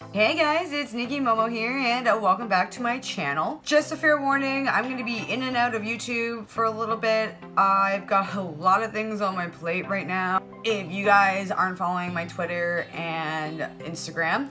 Hey guys, it's Nikki Momo here and welcome back to my channel. Just a fair warning, I'm going to be in and out of YouTube for a little bit. I've got a lot of things on my plate right now. If you guys aren't following my Twitter and Instagram,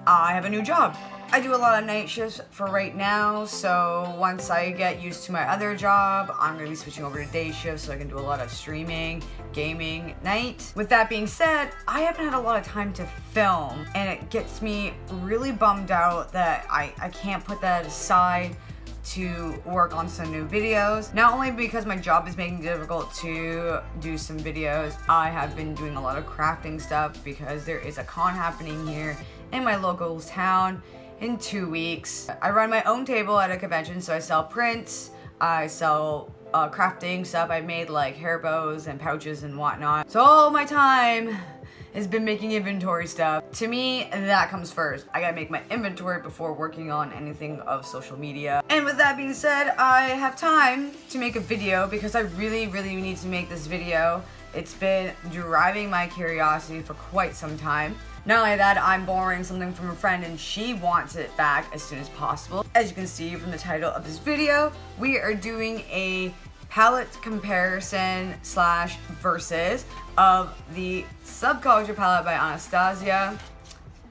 I have a new job. I do a lot of night shifts for right now, so once I get used to my other job, I'm going to be switching over to day shifts so I can do a lot of streaming, gaming at night. With that being said, I haven't had a lot of time to film, and it gets me really bummed out that I can't put that aside to work on some new videos. Not only because my job is making it difficult to do some videos, I have been doing a lot of crafting stuff because there is a con happening here in my local town in 2 weeks. I run my own table at a convention, so I sell prints, I sell crafting stuff. I made like hair bows and pouches and whatnot. So all my time has been making inventory stuff. To me, that comes first. I gotta make my inventory before working on anything of social media. And with that being said, I have time to make a video because I really need to make this video. It's been driving my curiosity for quite some time. Not only that, I'm borrowing something from a friend and she wants it back as soon as possible. As you can see from the title of this video, we are doing a palette comparison slash versus of the Subculture palette by Anastasia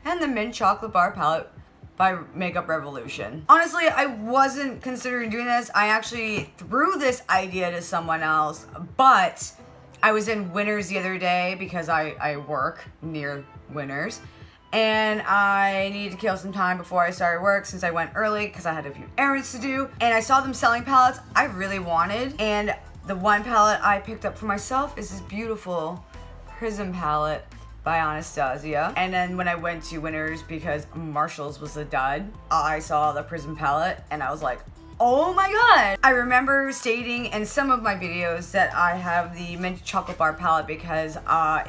and the Mint Chocolate Bar palette by Makeup Revolution. Honestly, I wasn't considering doing this. I actually threw this idea to someone else, but I was in Winners the other day because I work near Winners and I needed to kill some time before I started work since I went early because I had a few errands to do, and I saw them selling palettes I really wanted, and the one palette I picked up for myself is this beautiful Prism palette by Anastasia. And then when I went to Winners because Marshall's was a dud, I saw the Prism palette and I was like, oh my god! I remember stating in some of my videos that I have the Mint Chocolate Bar palette because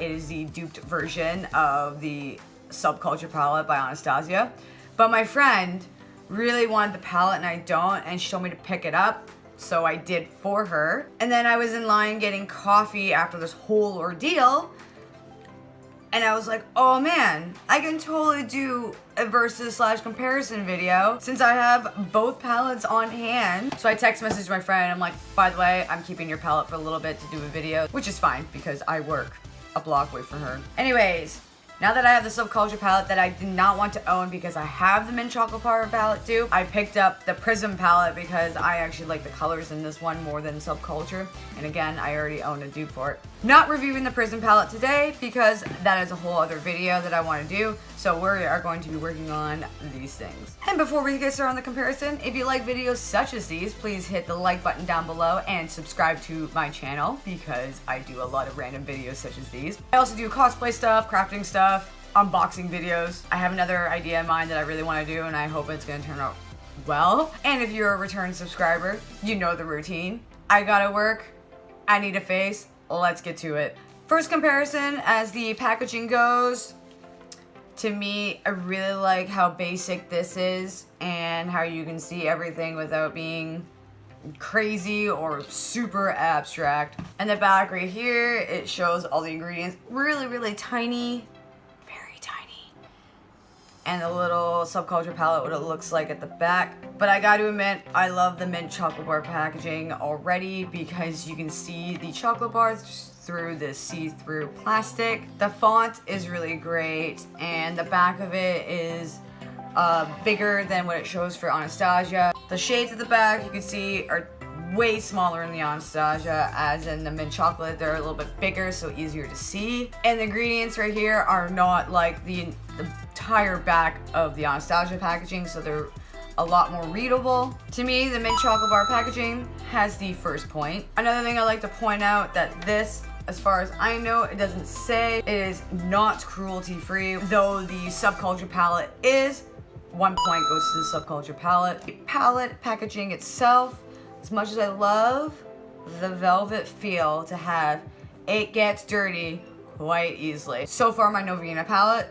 it is the duped version of the Subculture palette by Anastasia. But my friend really wanted the palette and I don't, and she told me to pick it up, so I did for her. And then I was in line getting coffee after this whole ordeal, and I was like, oh man, I can totally do a versus slash comparison video since I have both palettes on hand. So I text messaged my friend, I'm like, by the way, I'm keeping your palette for a little bit to do a video, which is fine because I work a block away from her. Anyways, now that I have the Subculture palette that I did not want to own because I have the Mint Chocolate Bar palette too, I picked up the Prism palette because I actually like the colors in this one more than Subculture. And again, I already own a dupe for it. Not reviewing the Prism palette today because that is a whole other video that I want to do. So we are going to be working on these things. And before we get started on the comparison, if you like videos such as these, please hit the like button down below and subscribe to my channel because I do a lot of random videos such as these. I also do cosplay stuff, crafting stuff, unboxing videos. I have another idea in mind that I really want to do and I hope it's going to turn out well. And if you're a return subscriber, you know the routine. I gotta work, I need a face, let's get to it. First comparison, as the packaging goes, to me, I really like how basic this is and how you can see everything without being crazy or super abstract. And the back right here, it shows all the ingredients, really tiny, very tiny. And the little Subculture palette, what it looks like at the back. But I gotta admit, I love the Mint Chocolate Bar packaging already because you can see the chocolate bars through the see-through plastic. The font is really great and the back of it is bigger than what it shows for Anastasia. The shades at the back you can see are way smaller in the Anastasia, as in the Mint Chocolate they're a little bit bigger, so easier to see. And the ingredients right here are not like the entire back of the Anastasia packaging, so they're a lot more readable. To me, the Mint Chocolate Bar packaging has the first point. Another thing I like to point out that this, as far as I know, it doesn't say, it is not cruelty free, though the Subculture palette is. 1 point goes to the Subculture palette. The palette packaging itself, as much as I love the velvet feel to have, it gets dirty quite easily. So far my Novena palette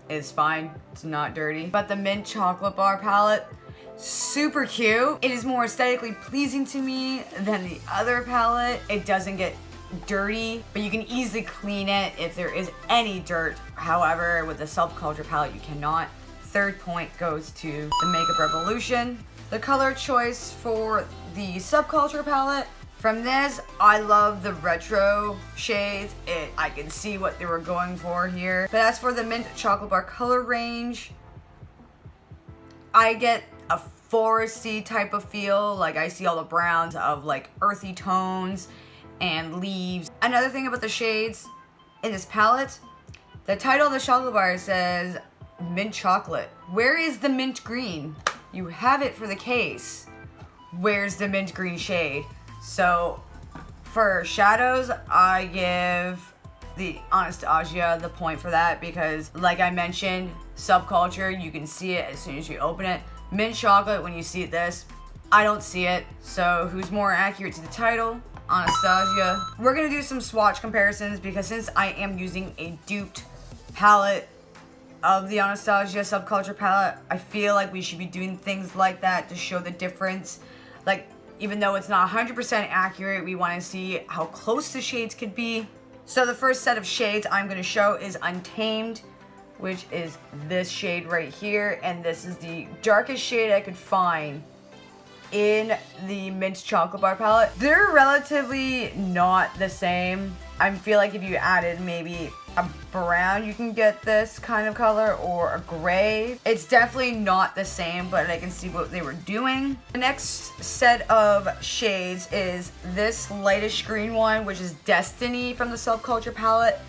is fine, it's not dirty. But the Mint Chocolate Bar palette, super cute. It is more aesthetically pleasing to me than the other palette. It doesn't get dirty, but you can easily clean it if there is any dirt. However, with the Subculture palette, you cannot. third point goes to the Makeup Revolution. The color choice for the Subculture palette. From this, I love the retro shades. I can see what they were going for here. But as for the Mint Chocolate Bar color range, I get a foresty type of feel. Like I see all the browns of like earthy tones and leaves. Another thing about the shades in this palette, the title of the chocolate bar says mint chocolate. Where is the mint green? You have it for the case. Where's the mint green shade? So for shadows, I give the Anastasia the point for that because like I mentioned, Subculture, you can see it as soon as you open it. Mint chocolate, when you see this, I don't see it. So who's more accurate to the title? Anastasia. We're gonna do some swatch comparisons because since I am using a duped palette of the Anastasia Subculture palette, I feel like we should be doing things like that to show the difference. Like, even though it's not 100% accurate, we want to see how close the shades could be. So the first set of shades I'm going to show is Untamed, which is this shade right here. And this is the darkest shade I could find in the Mint Chocolate Bar palette. They're relatively not the same. I feel like if you added maybe a brown, you can get this kind of color, or a gray. It's definitely not the same, but I can see what they were doing. The next set of shades is this lightish green one, which is Destiny from the Subculture palette.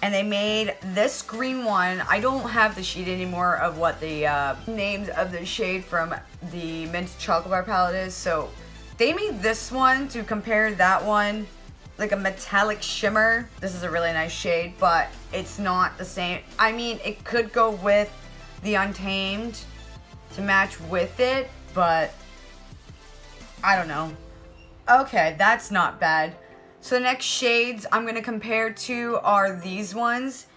And they made this green one. I don't have the sheet anymore of what the names of the shade from the Mint Chocolate Bar palette is. So they made this one to compare that one, like a metallic shimmer. This is a really nice shade, but it's not the same. I mean, it could go with the Untamed to match with it, but I don't know. Okay, that's not bad. So the next shades I'm going to compare to are these ones.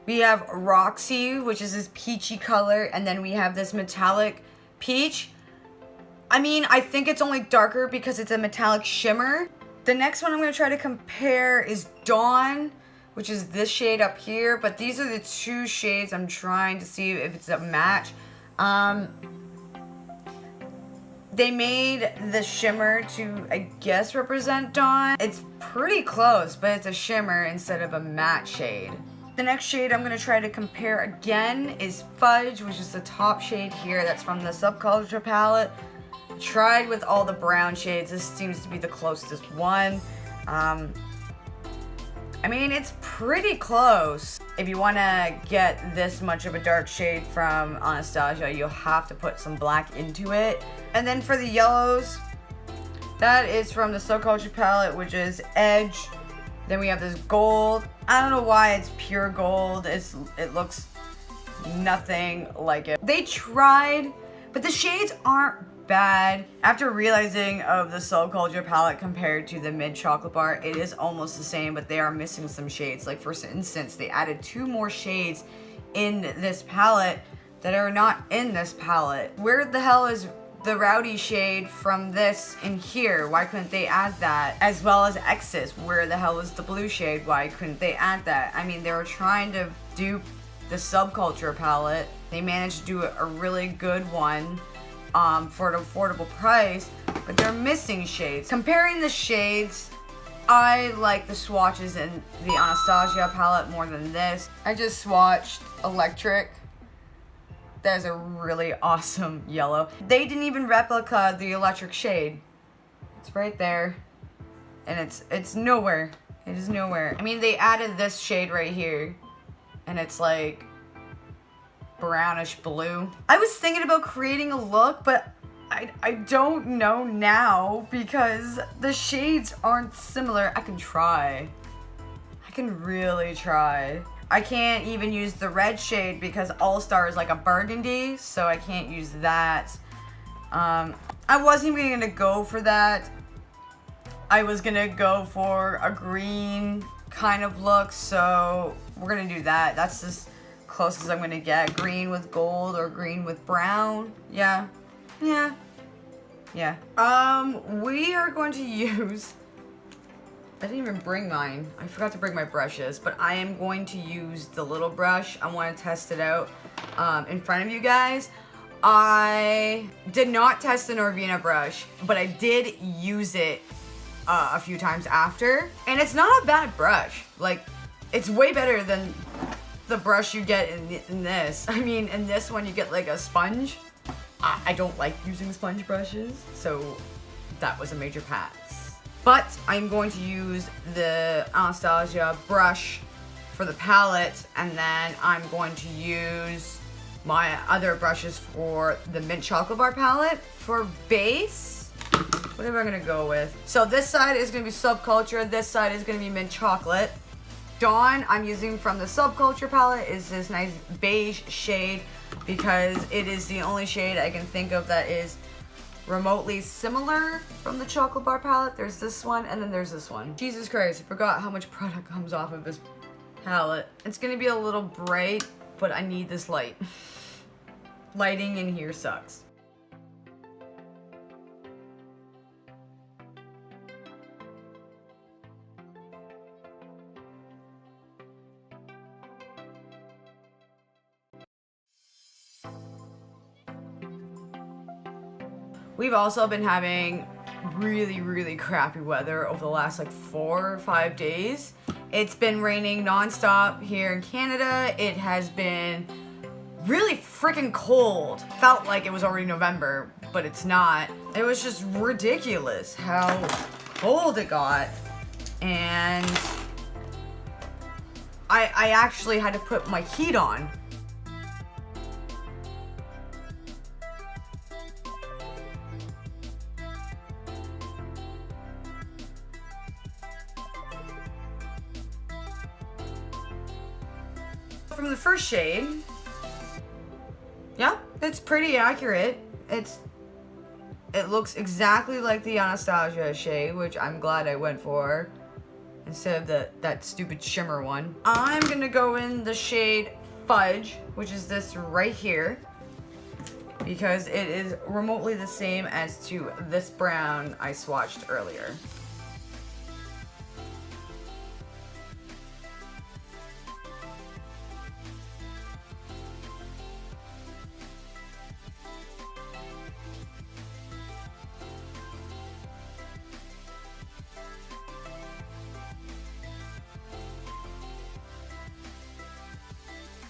We have Roxy, which is this peachy color, and then we have this metallic peach. I mean, I think it's only darker because it's a metallic shimmer. The next one I'm going to try to compare is Dawn, which is this shade up here. But these are the two shades I'm trying to see if it's a match. They made the shimmer to, I guess, represent Dawn. It's pretty close, but it's a shimmer instead of a matte shade. The next shade I'm going to try to compare again is Fudge, which is the top shade here. That's from the Subculture palette. Tried with all the brown shades. This seems to be the closest one. I mean, it's pretty close. If you want to get this much of a dark shade from Anastasia, you'll have to put some black into it. And then for the yellows, that is from the Subculture palette, which is Edge. Then we have this gold. I don't know why it's pure gold. It looks nothing like it. They tried, but the shades aren't bad. After realizing of the Subculture palette compared to the Mint Chocolate Bar, it is almost the same, but they are missing some shades. Like for instance, they added 2 more shades in this palette that are not in this palette. Where the hell is the Rowdy shade from this in here? Why couldn't they add that? As well as X's. Where the hell is the blue shade? Why couldn't they add that? I mean, they were trying to dupe the Subculture palette. They managed to do a really good one for an affordable price, but they're missing shades. Comparing the shades, I like the swatches in the Anastasia palette more than this. I just swatched Electric. That is a really awesome yellow. They didn't even replica the Electric shade. It's right there, and it's nowhere. It is nowhere. I mean, they added this shade right here, and it's like brownish blue. I was thinking about creating a look, but I don't know now because the shades aren't similar. I can try. I can really try. I can't even use the red shade because All Star is like a burgundy, so I can't use that. I wasn't even gonna go for that. I was gonna go for a green kind of look, so we're gonna do that. That's just closest I'm gonna get. Green with gold or green with brown. Yeah. We are going to use I didn't even bring mine. I forgot to bring my brushes, but I am going to use the little brush. I want to test it out in front of you guys. I did not test the Norvina brush, but I did use it a few times after. And it's not a bad brush. Like, it's way better than the brush you get in this. I mean, in this one you get like a sponge. I don't like using sponge brushes, so that was a major pass. But I'm going to use the Anastasia brush for the palette, and then I'm going to use my other brushes for the mint chocolate bar palette. For base, what am I gonna go with? So this side is gonna be subculture, this side is gonna be mint chocolate. Dawn, I'm using from the subculture palette, is this nice beige shade because it is the only shade I can think of that is remotely similar from the chocolate bar palette. There's this one, and then there's this one. Jesus Christ, I forgot how much product comes off of this palette. It's gonna be a little bright, but I need this light. Lighting in here sucks. We've also been having really crappy weather over the last like 4 or 5 days. It's been raining nonstop here in Canada. It has been really freaking cold. Felt like it was already November, but it's not. It was just ridiculous how cold it got. And I actually had to put my heat on. From the first shade, yeah, it's pretty accurate. It looks exactly like the Anastasia shade, which I'm glad I went for instead of that stupid shimmer one. I'm gonna go in the shade Fudge, which is this right here, because it is remotely the same as to this brown I swatched earlier.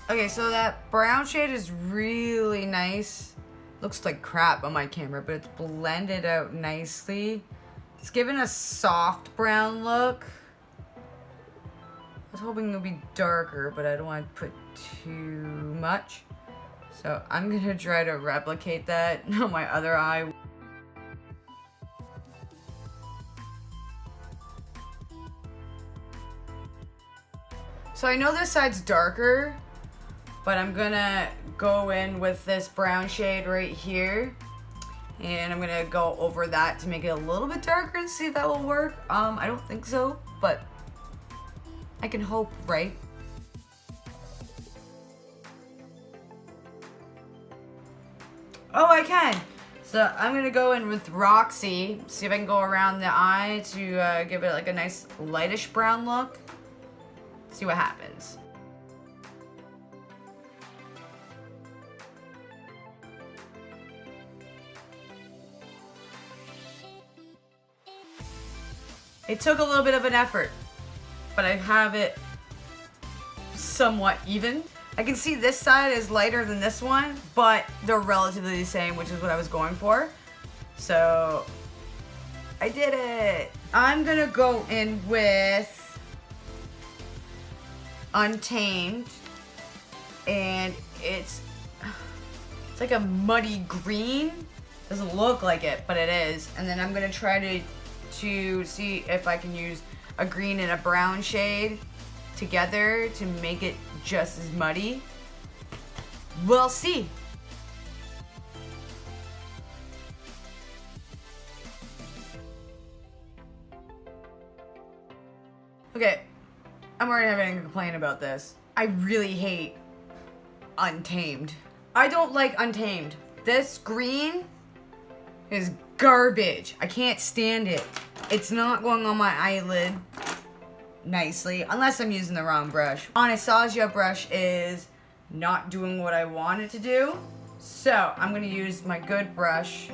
Okay, so that brown shade is really nice. Looks like crap on my camera, but it's blended out nicely. It's given a soft brown look. I was hoping it would be darker, but I don't want to put too much. So I'm gonna try to replicate that on my other eye. So I know this side's darker, but I'm gonna go in with this brown shade right here, and I'm gonna go over that to make it a little bit darker and see if that will work. I don't think so, but I can hope, right? Oh, I can. So I'm gonna go in with Roxy, see if I can go around the eye to give it like a nice lightish brown look. See what happens. It took a little bit of an effort, but I have it somewhat even. I can see this side is lighter than this one, but they're relatively the same, which is what I was going for. So I did it. I'm gonna go in with Untamed, and it's like a muddy green. Doesn't look like it, but it is. And then I'm gonna try to see if I can use a green and a brown shade together to make it just as muddy. We'll see. Okay, I'm already having a complaint about this. I really hate Untamed. I don't like Untamed. This green is garbage. I can't stand it. It's not going on my eyelid nicely, unless I'm using the wrong brush. Anastasia brush is not doing what I want it to do. So I'm gonna use my good brush.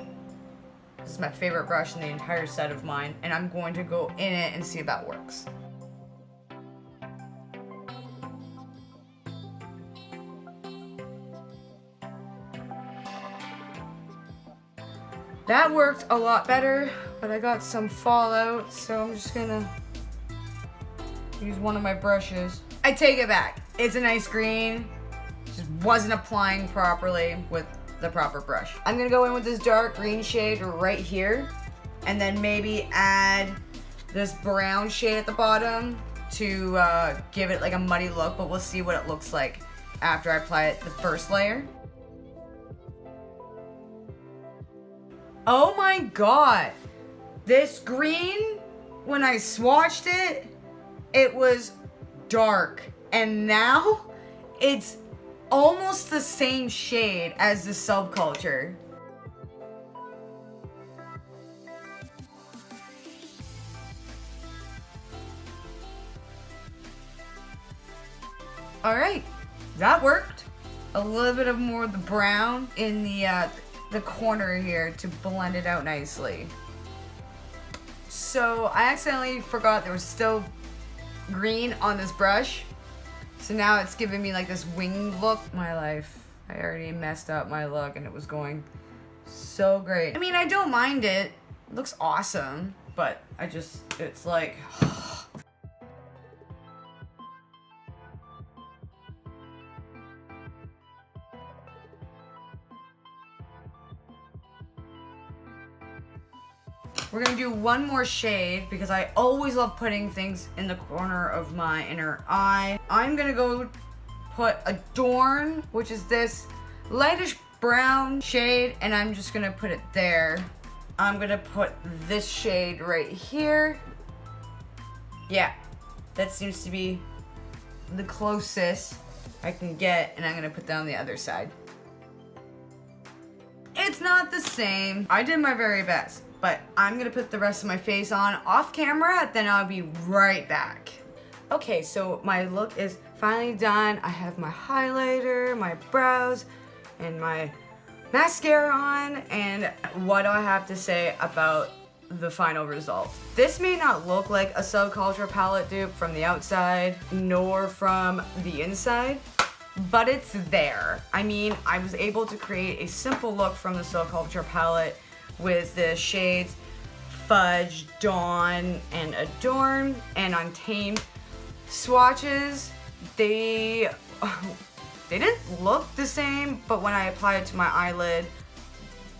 This is my favorite brush in the entire set of mine, and I'm going to go in it and see if that works. That worked a lot better, but I got some fallout, so I'm just gonna use one of my brushes. I take it back. It's a nice green. Just wasn't applying properly with the proper brush. I'm gonna go in with this dark green shade right here, and then maybe add this brown shade at the bottom to give it like a muddy look, but we'll see what it looks like after I apply it the first layer. Oh my god! This green, when I swatched it, it was dark, and now it's almost the same shade as the Subculture. Alright, that worked. A little bit of more of the brown in the corner here to blend it out nicely. So I accidentally forgot there was still green on this brush. So now it's giving me like this winged look. My life. I already messed up my look and it was going so great. I mean, I don't mind it. It looks awesome, but it's like... We're gonna do one more shade because I always love putting things in the corner of my inner eye. I'm gonna go put Adorn, which is this lightish brown shade, and I'm just gonna put it there. I'm gonna put this shade right here. Yeah, that seems to be the closest I can get, and I'm gonna put that on the other side. It's not the same. I did my very best. But I'm gonna put the rest of my face on off camera, then I'll be right back. Okay, so my look is finally done. I have my highlighter, my brows, and my mascara on. And what do I have to say about the final result? This may not look like a Subculture palette dupe from the outside, nor from the inside, but it's there. I mean, I was able to create a simple look from the Subculture palette with the shades Fudge, Dawn, and Adorn, and Untamed swatches. They didn't look the same, but when I applied it to my eyelid,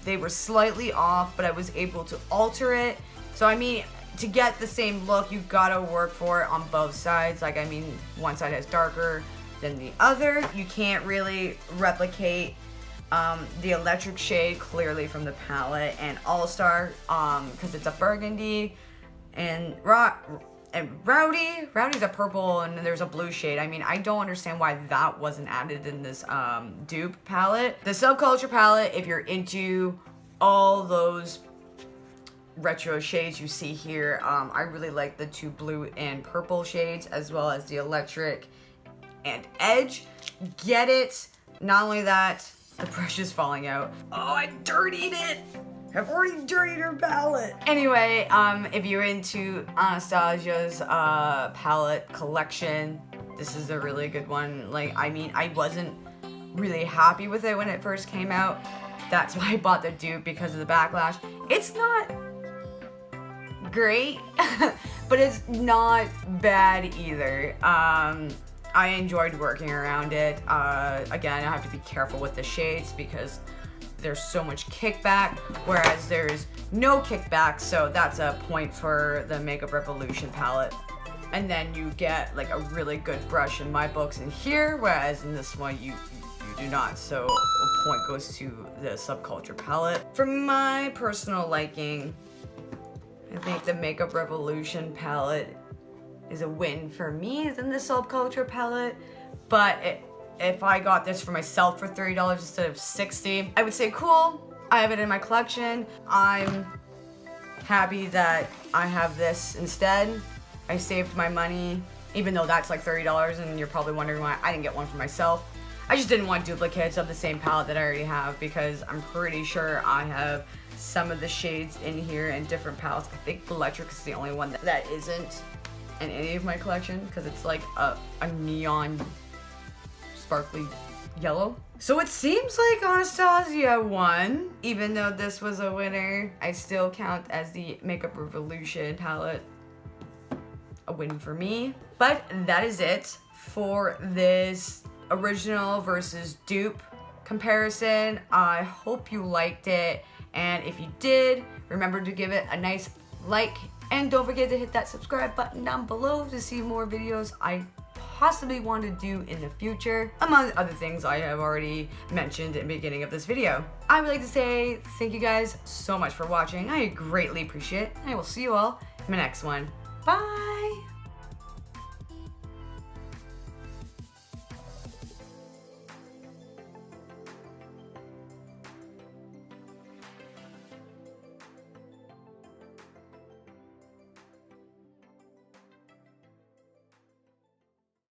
they were slightly off, but I was able to alter it. So I mean, to get the same look, you gotta work for it on both sides. Like, I mean, one side has darker than the other. You can't really replicate the electric shade clearly from the palette, and All-Star because it's a burgundy, and Rowdy's a purple, and there's a blue shade. I mean, I don't understand why that wasn't added in this dupe palette. The Subculture palette, if you're into all those retro shades you see here, I really like the two blue and purple shades, as well as the electric and edge. Get it. Not only that, the brush is falling out. Oh, I dirtied it! I've already dirtied her palette. Anyway, if you're into Anastasia's palette collection, this is a really good one. Like, I mean, I wasn't really happy with it when it first came out. That's why I bought the dupe, because of the backlash. It's not great, but it's not bad either. I enjoyed working around it. Again, I have to be careful with the shades because there's so much kickback, whereas there's no kickback, so that's a point for the Makeup Revolution palette. And then you get like a really good brush in my books in here, whereas in this one you do not, so a point goes to the Subculture palette. For my personal liking, I think the Makeup Revolution palette is a win for me than the Subculture palette, but if I got this for myself for $30 instead of $60, I would say cool, I have it in my collection. I'm happy that I have this instead. I saved my money, even though that's like $30, and you're probably wondering why I didn't get one for myself. I just didn't want duplicates of the same palette that I already have, because I'm pretty sure I have some of the shades in here in different palettes. I think Electric is the only one that isn't in any of my collection, because it's like a neon sparkly yellow. So it seems like Anastasia won. Even though this was a winner, I still count as the Makeup Revolution palette a win for me. But that is it for this original versus dupe comparison. I hope you liked it, and if you did, remember to give it a nice like, and don't forget to hit that subscribe button down below to see more videos I possibly want to do in the future, among other things I have already mentioned in the beginning of this video. I would like to say thank you guys so much for watching. I greatly appreciate it. I will see you all in my next one. Bye!